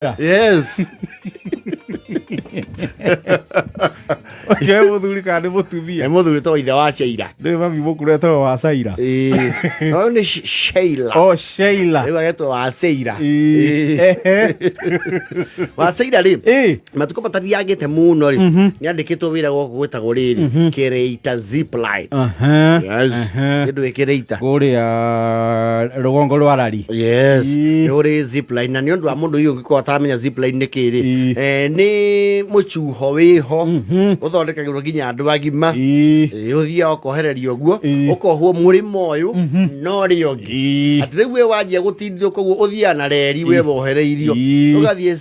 Yes. Je muthuri kana ni mũtumia? Muthuri to ithe wa Sheila. Nĩ mami mũkuretwo wa Sheila. No ni Sheila. Oh, Sheila. Rĩu agetwo wa Sheila. Wa Sheila rĩ. Matuko matariagĩte mũno rĩ. Nĩandĩkĩtwo wĩra gũkũ gwĩtagwo rĩrĩ. Kĩreita zipline. Yes. Kĩndũ kĩreita. Kũrĩa rũgongo rwa rari. Yes. Nĩ zipline na nĩ ũndũ wa mũndũ ũyũ ũngĩkorwo atamenya zipline nĩ kĩrĩ. Nĩ mũcuho wĩho. Ũthondekagĩrwo nginya andũ agima. Ũthiaga ũkohererio guo. Ũkohwo mũrĩmo ũyũ no rĩo ngĩ. Atĩ rĩu we wanjia gũtindĩrwo koguo ũthiaga na reri we wohereirio. Ũgathiĩ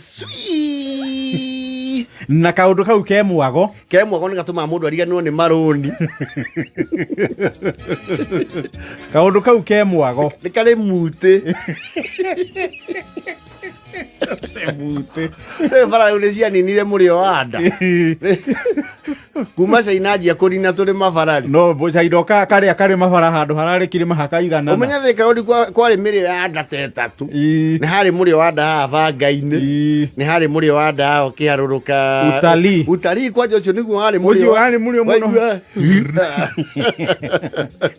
na kaũndũ kau ke mwago. Ke mwago nĩ gatũmaga mũndũ ariganĩrwo nĩ marũni. Kaũndũ kau ke mwago. Nĩ karĩ mũtĩ. Bara rĩu nĩ cianinire mũrĩo wa nda. Kuma China njia kũrina tũrĩ mabarari. No China karĩa karĩ mabara handũ hararĩ kĩrĩma hakaigana. Ũmenya thĩka ũri kwarĩ mĩrĩo ya nda ta ĩtatũ. Nĩ harĩ mũrĩo wa nda haha banga-inĩ. Nĩ harĩ mũrĩo wa nda ũkĩharũrũka. Utalii kwanja ũcio nĩguo harĩ mũrĩo. Ũcio harĩ mũrĩo mũno.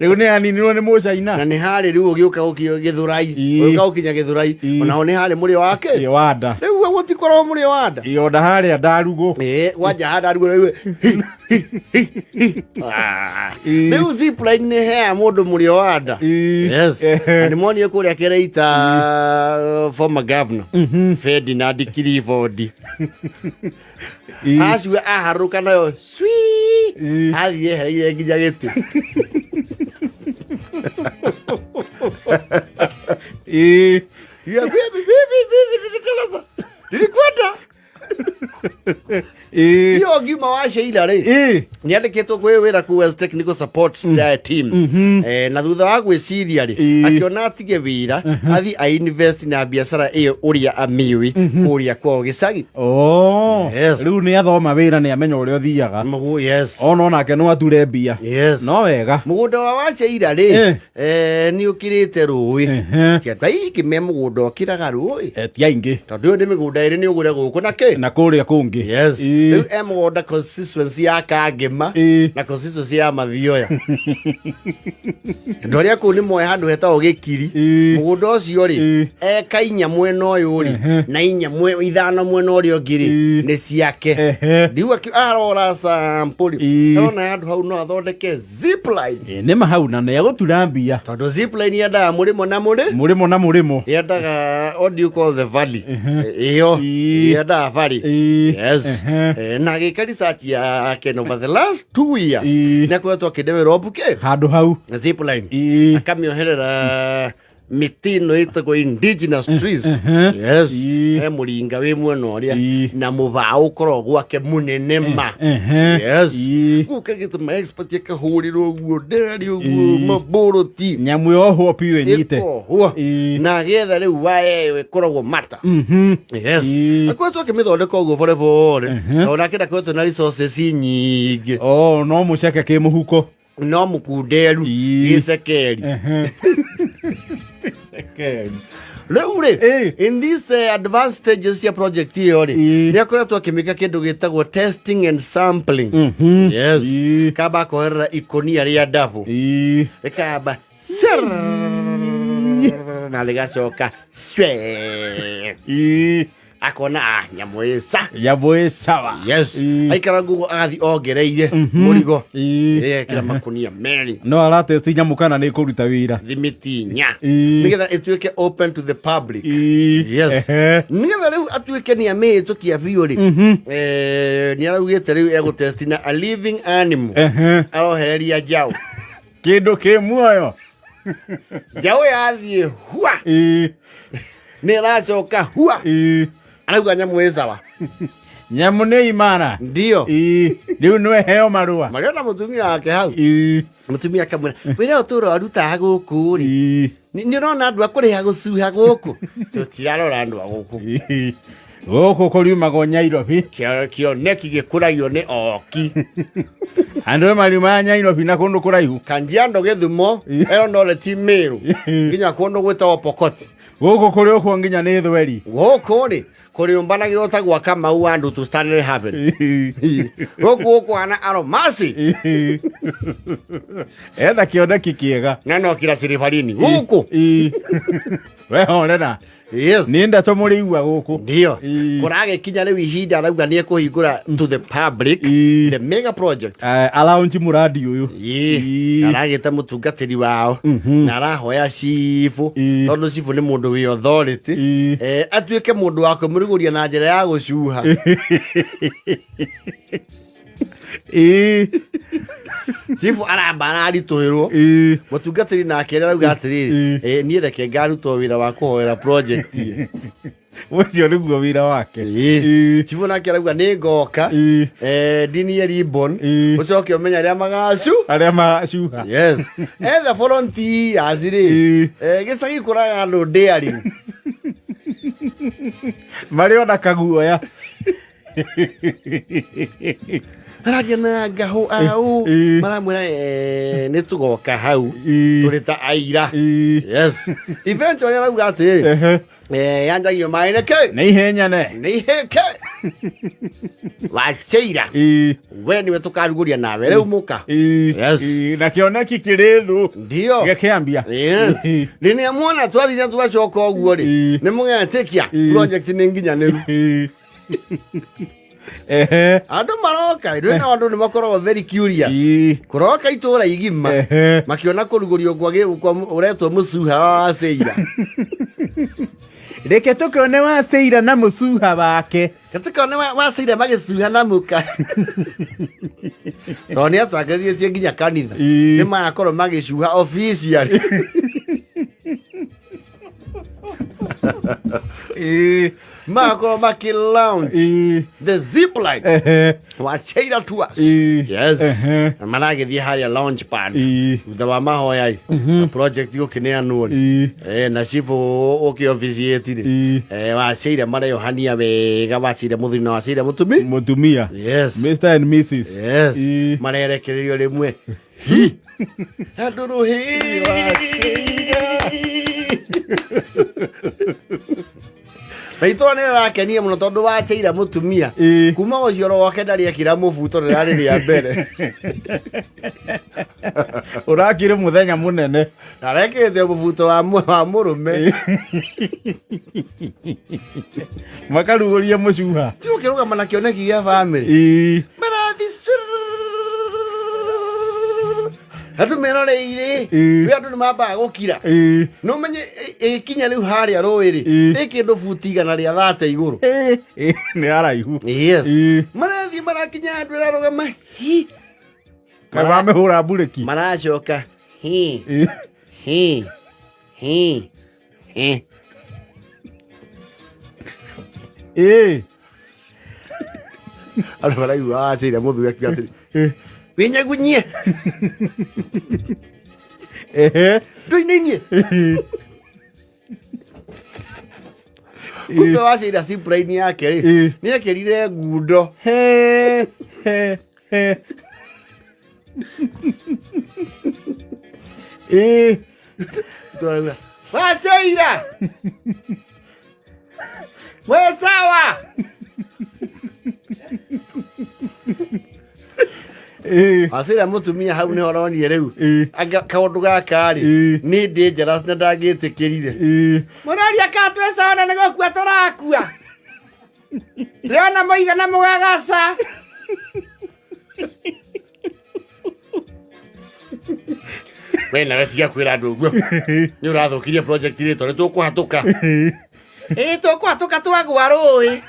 Rĩu nĩ aninirwo nĩ Mũchina. Na nĩ harĩ rĩu ũgĩũka Gĩthũrai. Ũgĩũka gũkinya Gĩthũrai. Ona ho nĩ harĩ mũrĩo wake. Wa nda. Rĩu gũtikorwo mũrĩo wa nda. Iyo nda harĩa ndarugũ. Wanja ha ndarugũ rĩu. Rĩu zipline nĩ heaga mũndũ mũrĩo wa nda. Yes. Nĩ monire kũrĩa Kĩreita former governor Ferdinand Clifford. Acua aharũka nayo athiĩ ehereire nginya gĩtĩ. Nilikwenda. Hiyo ngima wa Sheila rĩ. Nĩandĩkĩtwo kwĩ wĩra ku as technical support team. Na thutha wa gwĩciria rĩ, akiona atige wĩra, athi a invest na biacara ĩyo ũrĩa amĩũĩ kũrĩa kwao gĩcagi. Rĩu nĩ athoma wĩra nĩ amenya ũrĩa ũthiaga. Yes. Ona nake no ature mbia. Yes. No wega. Mũgũnda wa Sheila rĩ, nĩ ũkĩrĩte rũĩ. Tiatwa kĩme mũgũnda ũkĩraga rũĩ. Ti aingĩ. Tondũ nĩ mĩgũnda ĩrĩ nĩ ũgũre gũkũ na kĩ? Na kũrĩa kũngĩ. Yes. Rĩu mũgũnda consistency ya Kangema na consistency ya Mathioya. Andũ arĩa kũu nĩ moe handũ hetagwo Gĩkiri. Mũgũnda ũcio rĩ, eka 4 mwena ũyũ rĩ, na 5 mwena ũrĩa ũngĩ rĩ, nĩ ciake. Rĩu arora sample. Arona handũ hau no athondeke zipline. Nĩ mahau na nĩ agũtura mbia. Tondũ zipline yendaga mũrĩmo na mũrĩmo. Yendaga what do you call the valley? Iyo yendaga valley. Yes. Na gĩka research yake over the last 2 years. Nĩakoretwo akĩdevelop handũ hau zipline. Akamĩoherera mitĩ ĩno ĩtagwo indigenous trees. Yes. Mũringa wĩ mwena ũrĩa na mũbaũ ũkorwo gwake mũnene ma. Yes. Gũka gĩtũma expert akahũrĩrwo ũguo nderi ũguo mabũrũti. Nyamũ yohwo piũ ĩnyite. Na getha rĩu wae ĩkoragwo mata. Yes. Akoretwo akĩmĩthondeka ũguo borebore. Ona kĩndakoretwo na resources nyingĩ. No mũceke kĩ mũhuko. No mũkunderu gĩcekeri. Rĩu rĩ, in this advanced stages ya project hiyo rĩ, nĩakoretwo akĩmĩka kĩndũ gĩtagwo testing and sampling. Yes. Kamba akoherera ikonia rĩa ndabu. Ĩkamba na rĩgacoka akona nyamũ ĩ sawa. Yes. Aikara nguo agathi ongereire mũrigo. Kĩra makunia merĩ. No aratesti nyamũ kana nĩ kũruta wĩra. Thimiti 4. Nĩgetha ĩtuĩke open to the public. Yes. Nĩgetha rĩu atuĩke nĩ amĩhĩtũkia biũ rĩ. Nĩ araugĩte rĩu egũtesti na a living animal. Arohereria njaũ. Kĩndũ kĩ muoyo. Njaũ yathiĩ hua. Nĩ ĩracoka hua. Arauga nyamũ ĩ sawa. Nyamũ nĩ imara. Ndio. Rĩu nĩ heo marũa. Mariona mũtumia wake hau. Mũtumia akamwĩra, wĩra ũtũũro arutaga gũkũ rĩ. Nĩ ũrona andũ akũrĩha gũcuha gũkũ. Tũtirarora andũ a gũkũ. Gũkũ kũriumagwo Nyairobi. Kĩoneki gĩkũragio nĩ oki. Andũ marima Nairobi na kũndũ kũraihu. Kajiado Githumo Eldoret Meru nginya kũndũ gwĩtagwo Pokot. Gũkũ kũrĩ ũkwo nginya nĩ thweri. Gũkũ rĩ kũrĩũmbanagĩrwo ta gwa Kamau andũ to stand happen. Gũkũ kwana aromasi. Etha kĩoneki kĩega. Na no kira sirifarini. Gũkũ. Wehorera. Yes. Nĩ ndeto mũrĩigua gũkũ. Ndio. Kũragĩkinya rĩu ihinda arauga nĩ ekũhingũra to the public the mega project. Alaunch mũradi ũyũ. Aragĩte mũtungatĩri wao na arahoya cibu tondũ cibu nĩ mũndũ wĩ authority atuĩke mũndũ wa kũmũrugũria na njĩra ya gũcuha. Cibu arambara aritũhĩrwo mũtungatĩri nake arauga atĩrĩrĩ niĩ reke ngarutwo wĩra wa kũhoera project ũcio nĩguo wĩra wake. Cibu nake arauga nĩ ngoka ndinie ribbon ũcoke ũmenya arĩa magacuha. Yes. Etha volunteers rĩ gĩcagi kũraga andũ daring marĩ ona kaguoya. Araria na ngahũ au maramwĩra nĩ tũgoka hau tũrĩ ta aira. Yes. Eventually arauga atĩ yanjagio maĩ nĩ iheke wa Sheila we niwe tũkarugũria nawe rĩu mũka. Yes. Na kĩoneki kĩrĩ thũ ndio gĩkĩambia. Rĩrĩa muona twathire tũgacoka ũguo rĩ nĩ mũgetĩkia project nĩ nginyanĩru. Andũ maroka rĩu na andũ nĩ makoragwo very curious kũroka itũra igima makiona kũrugũrio kwa ũretwo mũcuha wa Sheila. Reke tũkone wa Sheila na mũcuha wake. Tũkone wa Sheila magĩcuha na mũka. Tondũ nĩ atangĩthiĩtie nginya kanitha nĩ magakorwo magĩcuha officially. Magakorwo makĩ-launch the zipline wa Sheila tours. Yes. Maragĩthiĩ harĩa launch pad thutha wa mahoya project gũkĩneanwo na cibu ũkĩ-officiate rĩ wa Sheila mareyohania wega wa Sheila mũthuri na wa Sheila mũtumia. Yes. Mr and Mrs. Yes. Marerekererio rĩmwe andũ rũhĩ wa Sheila. Na itũra nĩ rĩrakenia mũno tondũ wa Sheila mũtumia kuma gũciarwo gwake ndarĩ ekĩra mũbuto rĩrarĩ rĩa mbere. Ũrakĩrĩ mũthenya mũnene arekĩte mũbuto wa mũrũme makarugũria mũcuha ti ũkĩrũgama na kĩoneki gĩa bamĩrĩ marathi andũ meroreire we andũ nĩ mambaga gũkira no menye ĩkinya rĩu harĩa rũĩ-rĩ kĩndũ buti igana rĩa 30 igũrũ nĩ araihu. Yes. Marathiĩ marakinya andũ ararũgama mamĩhũra mburĩki maracoka andũ maraigua Sheila mũthuri akiuga atĩrĩ wĩnyagunyie ndũinainie kumbe wa Sheila zipline yake rĩ nĩ ekĩrire ngundo tũrauga wa Sheila we sawa. Sheila mũtumia hau nĩ horonire rĩu kaũndũ gaka rĩ nĩ dangerous na ndangĩtĩkĩrire. Mũraria ka twĩcona nĩ gũkua tũrakua rĩona mũigana mũgagaca. We nawe tiga kwĩra andũ ũguo nĩ ũrathũkirie project rĩtwa nĩ tũkũhatũka tũkũhatũka twagwa rũĩ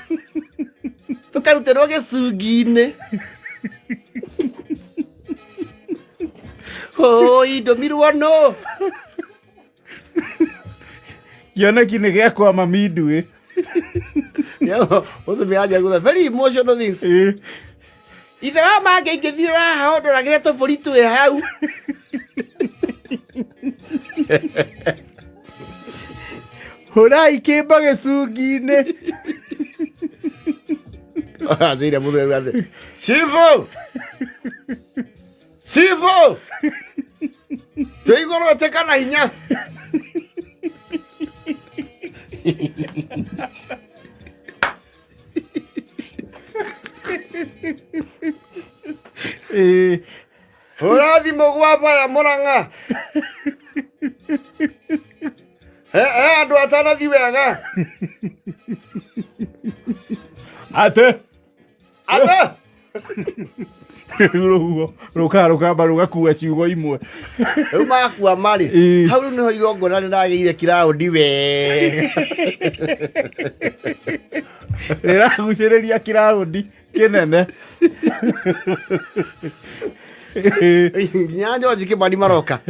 tũkarutĩrwo gĩcungi-inĩ. Indomirwo no kĩoneki nĩ gĩakwama minduĩ. Mũtumia aja gũtha very emotional things. Ithe wa mange ingĩthire raha ndoragĩre tũbũri twĩ hau. Hũrai kĩmba gĩcungi-inĩ. Sheila mũthuri atĩ Shivu Sivo! Twĩ igũrũ ĩtĩka na hinya. Ũrathimũ gwa baya Mũrang'a. Andũ atanathi wega. Ate. Rũkamba rũgakua ciugo imwe. Rĩu magakua marĩ. Hau rĩu nĩho igongona rĩragĩire kĩraũndi wega. Rĩragucĩrĩria kĩraũndi kĩnene. Nginya George Kĩmani maroka.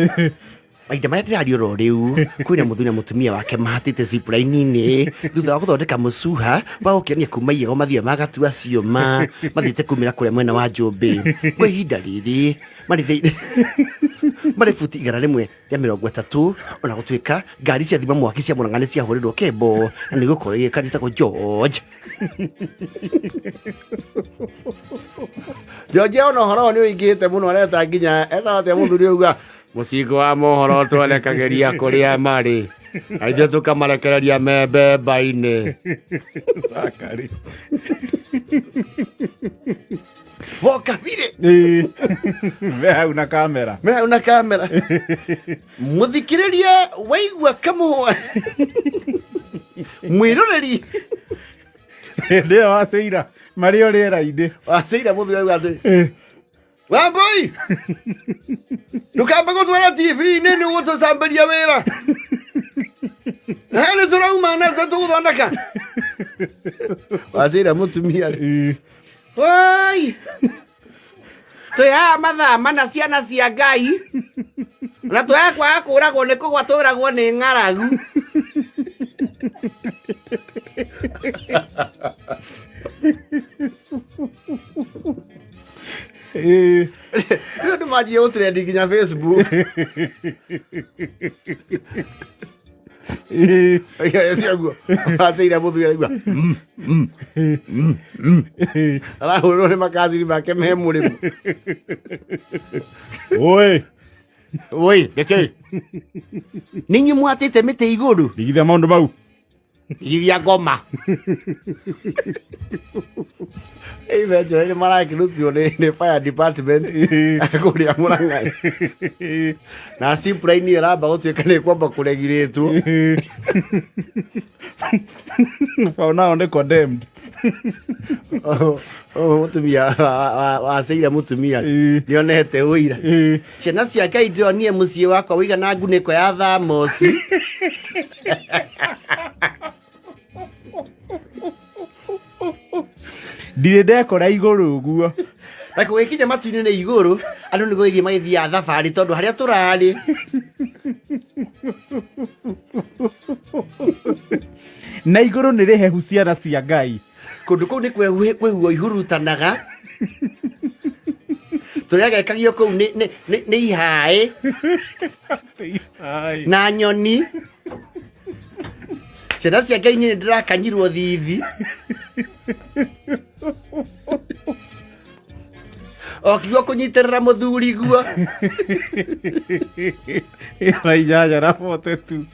Maita marĩa ndĩrariũrwo rĩu kwĩna mũthuri na mũtumia wake mahatĩte zipline-inĩ thutha wa gũthondeka mũcuha wa gũkĩonia kuma igego mathiĩ magatua ciũma mathiĩte kumĩra kũrĩa mwena wa Njũmbĩ. Kwa ihinda rĩrĩ marĩ buti 130 ona gũtuĩka ngari cia thima mwaki cia Mũrang'a nĩ ciahũrĩrwo kembo na nĩ gũkorwo gĩka gĩtagwo George. George ona ũhoro nĩ ũingĩhĩte mũno areta nginya ethaga mũthuri auga mũcingo wa mohoro twerekagĩria kũrĩa marĩ na ithuĩ tũkamarekereria me mbemba-inĩ. Sakari. Woka bire. Me hau na kamera. Mũthikĩrĩria waigua kamũhwa mwĩroreri ndĩyo wa Sheila marĩ o rĩera-inĩ. Wa Sheila mũthuri auga atĩ Wambui! Ndũkamba gũtwara TV-inĩ nĩ gũtũcambĩria wĩra. Nĩ tũrauma na tũgũthondeka. Wa Sheila mũtumia rĩ. Oi! Twĩhaha mathaa mana ciana cia Ngai. Na twaya kwaga kũragwo nĩ kũgwa tũragwo nĩ ng'aragu. Rĩu andũ manjie gũtrendi nginya Facebook. Ciaguo Sheila mũthuri aigua arahũrĩrwo nĩ makacini make me mũrĩmu. Oi reke nĩ inyuĩ mwatĩte mĩtĩ igũrũ. Ndigithia maũndũ mau. Ndigithia ngoma. Eventually nĩ marakĩrutio nĩ fire department kũrĩa Mũrang'a. Na zipline ĩramba gũtuĩka nĩ kwamba kũregirĩtwo. For now nĩ condemned. Mũtumia wa Sheila mũtumia nĩonete ũira. Ciana cia Ngai ndĩronire mũciĩ wakwa wĩigana ngunĩko ya thamosi. Ndirĩ ndekora igũrũ ũguo. Na kũgĩkinya matu-inĩ nĩ igũrũ andũ nĩ gũgĩthiĩ magĩthiaga thabarĩ tondũ harĩa tũrarĩ na igũrũ nĩ rĩhehu ciana cia Ngai. Kũndũ kũu nĩ kwĩhuo ihurutanaga. Tũrĩa gekagio kũu nĩ ihaĩ na nyoni. Ciana cia Ngai nĩ ndĩrakanyirwo thithi. Okigwo kũnyitĩrĩra mũthuri guo. Ĩra inyanya na 42.